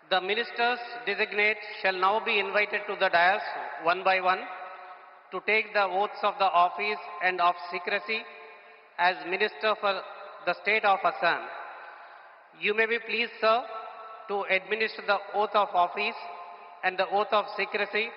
The ministers designate shall now be invited to the dais one by one to take the oaths of the office and of secrecy as Minister for the State of Assam. You may be pleased, sir, to administer the oath of office and the oath of secrecy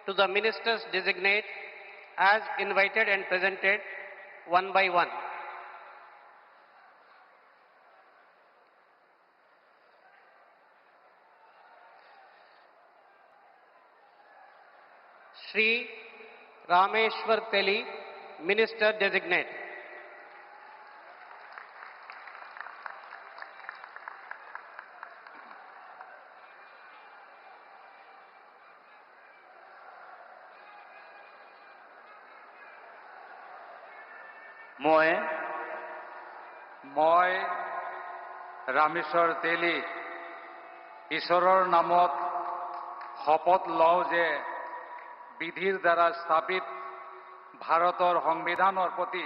to the ministers designate as invited and presented one by one. Shri Rameshwar Teli, Minister Designate. মই ৰামেশ্বৰ তেলী ঈশ্বৰৰ নামত শপত লওঁ যে বিধিৰ দ্বাৰা স্থাপিত ভাৰতৰ সংবিধানৰ প্ৰতি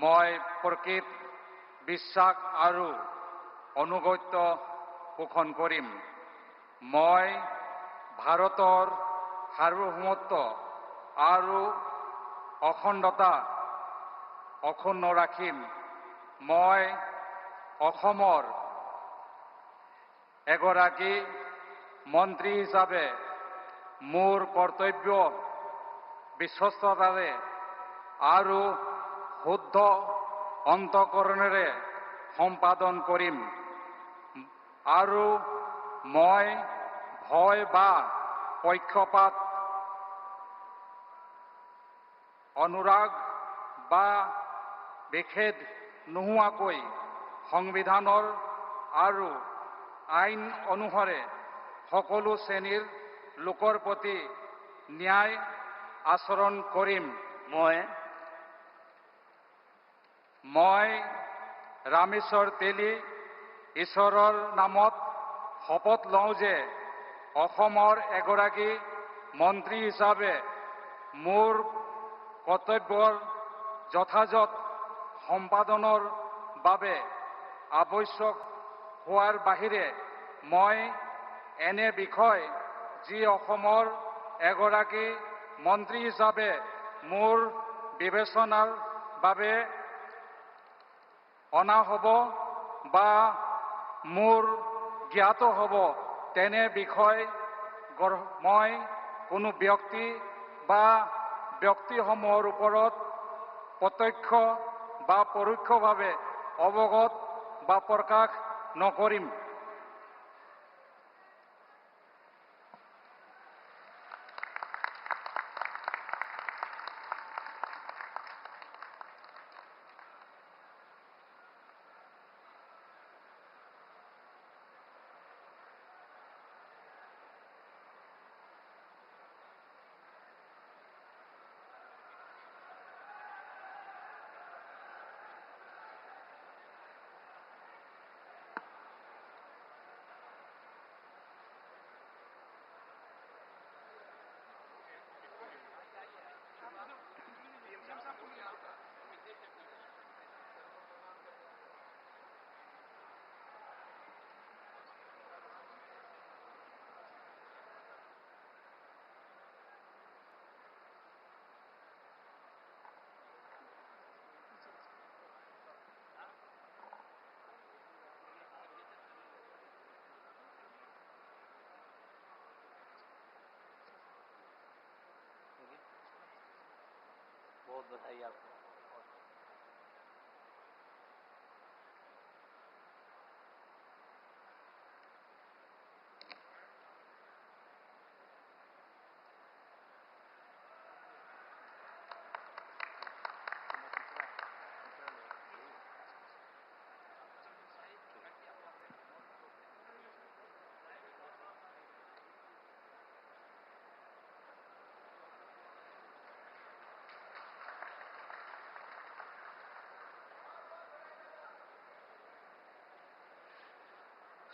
মই প্ৰকৃত বিশ্বাস আৰু অনুগত্য পোষণ কৰিম। মই ভাৰতৰ সাৰ্বভৌমত্ব আৰু অখণ্ডতা অক্ষুণ্ণ ৰাখিম। মই অসমৰ এগৰাকী মন্ত্ৰী হিচাপে মোৰ কৰ্তব্য বিশ্বস্ততাৰে আৰু শুদ্ধ অন্তঃকৰণেৰে সম্পাদন কৰিম আৰু মই ভয় বা পক্ষপাত অনুৰাগ বা বিখেদ নোহোৱাকৈ সংবিধানৰ আৰু আইন অনুসাৰে সকলো শ্ৰেণীৰ লোকৰ প্ৰতি ন্যায় আচৰণ কৰিম। মই ৰামেশ্বৰ তেলী ঈশ্বৰৰ নামত শপত লওঁ যে অসমৰ এগৰাকী মন্ত্ৰী হিচাপে মোৰ কৰ্তব্যৰ যথাযথ সম্পাদনৰ বাবে আৱশ্যক হোৱাৰ বাহিৰে মই এনে বিষয় যি অসমৰ এগৰাকী মন্ত্ৰী হিচাপে মোৰ বিবেচনাৰ বাবে অনা হ'ব বা মোৰ জ্ঞাত হ'ব তেনে বিষয় মই কোনো ব্যক্তি বা ব্যক্তিসমূহৰ ওপৰত প্ৰত্যক্ষ বা পৰোক্ষভাৱে অৱগত বা প্ৰকাশ নকৰিম। बहुत बधाई आपको।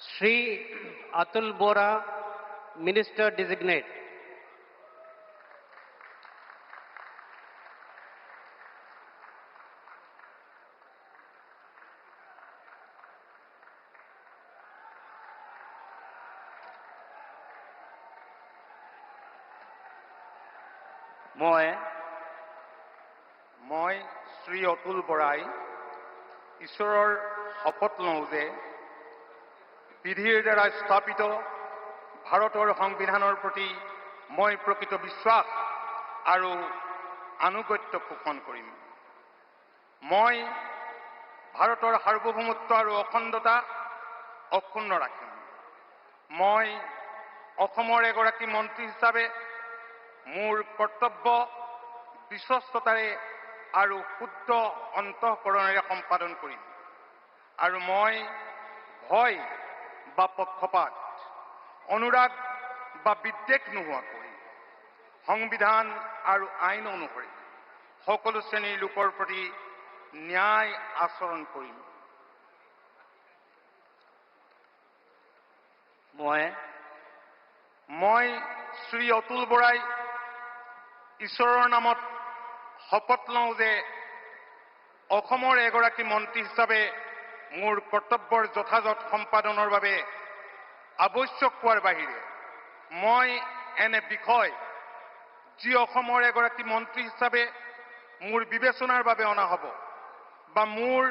Shri Atul Bora, Minister Designate. মই শ্ৰী অতুল বৰাই ঈশ্বৰৰ শপত লওঁ যে বিধিৰ দ্বাৰা স্থাপিত ভাৰতৰ সংবিধানৰ প্ৰতি মই প্ৰকৃত বিশ্বাস আৰু আনুগত্য পোষণ কৰিম। মই ভাৰতৰ সাৰ্বভৌমত্ব আৰু অখণ্ডতা অক্ষুণ্ণ ৰাখিম। মই অসমৰ এগৰাকী মন্ত্ৰী হিচাপে মোৰ কৰ্তব্য বিশ্বস্ততাৰে আৰু শুদ্ধ অন্তঃকৰণেৰে সম্পাদন কৰিম আৰু মই ভয় বা পক্ষপাত, অনুৰাগ বা বিদ্বেষ নোহোৱাকৈ সংবিধান আৰু আইন অনুসৰি সকলো শ্ৰেণীৰ লোকৰ প্ৰতি ন্যায় আচৰণ কৰিম। মই শ্ৰী অতুল বৰাই ঈশ্বৰৰ নামত শপত লওঁ যে অসমৰ এগৰাকী মন্ত্ৰী হিচাপে মোৰ কৰ্তব্যৰ যথাযথ সম্পাদনৰ বাবে আৱশ্যক হোৱাৰ বাহিৰে মই এনে বিষয় যি অসমৰ এগৰাকী মন্ত্ৰী হিচাপে মোৰ বিবেচনাৰ বাবে অনা হ'ব বা মোৰ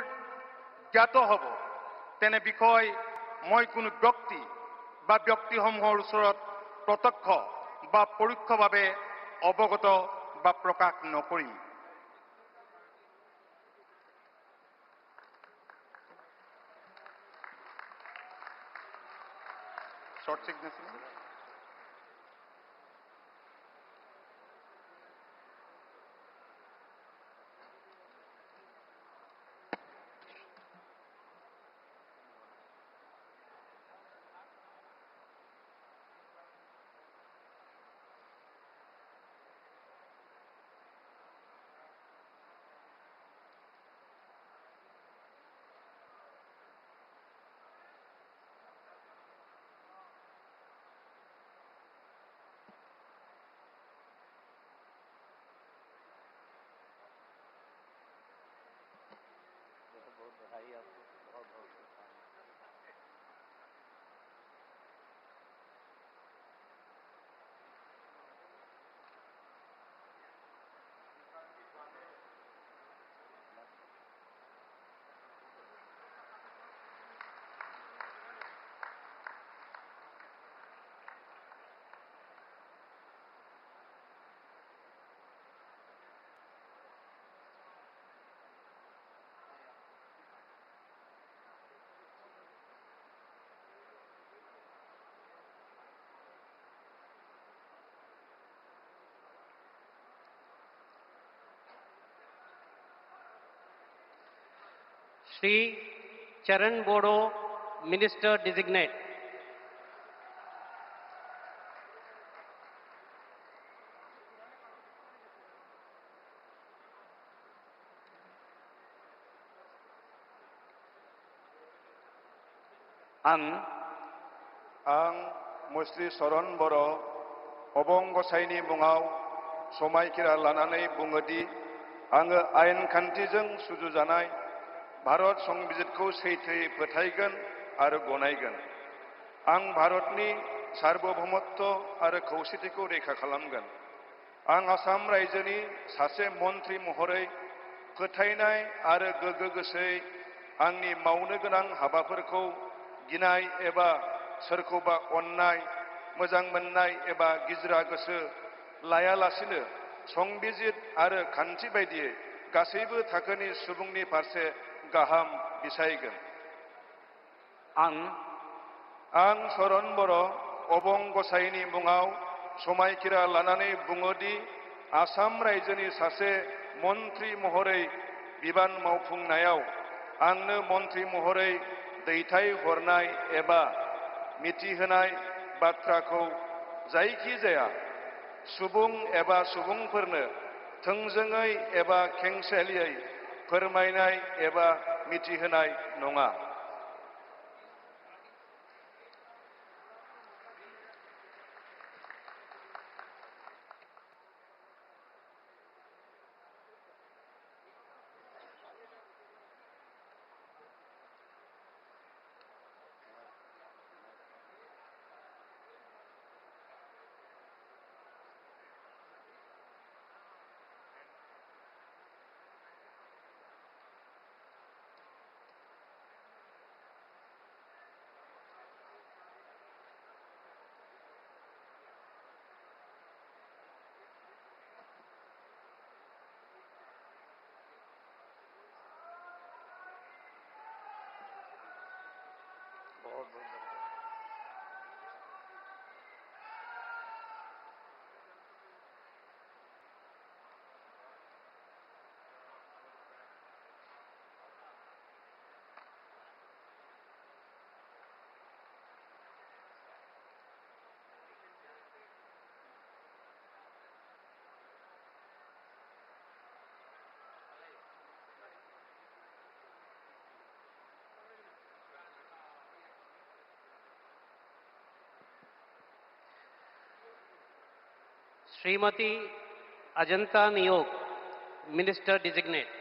জ্ঞাত হ'ব তেনে বিষয় মই কোনো ব্যক্তি বা ব্যক্তিসমূহৰ ওচৰত প্ৰত্যক্ষ বা পৰোক্ষভাৱে অৱগত বা প্ৰকাশ নকৰিম। Short signature. Shri Charan Bodo, Minister Designate. आं मुस्रि चरण बर' अबं गसाइनि मुङाव समायखिरा लानानै बुङोदि आङो आयेन खान्थिजों सुजुजानाय भारत संबिजितखौ सैथोयै फोथायगोन आरो गनायगोन। आं भारतनि सार्वभौमत्व आरो खौसेथिखौ रैखा खालामगोन। आं आसाम रायजोनि सासे मन्त्रि महरै फोथायनाय आरो गोगो गोसोयै आंनि मावनो गोनां हाबाफोरखौ गिनाय एबा सोरखौबा अननाय, मोजां मोननाय एबा गिज्रा गोसो लायालासिनो संबिजित आरो खान्थि बायदियै गासैबो थाखोनि सुबुंनि फारसे गाहाम बिसायगोन। आं चरण बर' अबं गसाइनि मुङाव समायखिरा लानानै बुङोदि आसाम रायजोनि सासे मन्त्रि महरै बिबान मावफुंनायाव आंनो मन्त्रि महरै दैथाय हरनाय एबा मिथिहोनाय बाथ्राखौ जायखिजाया सुबुं एबा सुबुंफोरनो थोंजोङै एबा खेंसालियायै फोरमायनाय एबा मिथिहोनाय नङा। बहुत बहुत धन्यवाद। Srimati Ajanta Niyog, Minister Designate.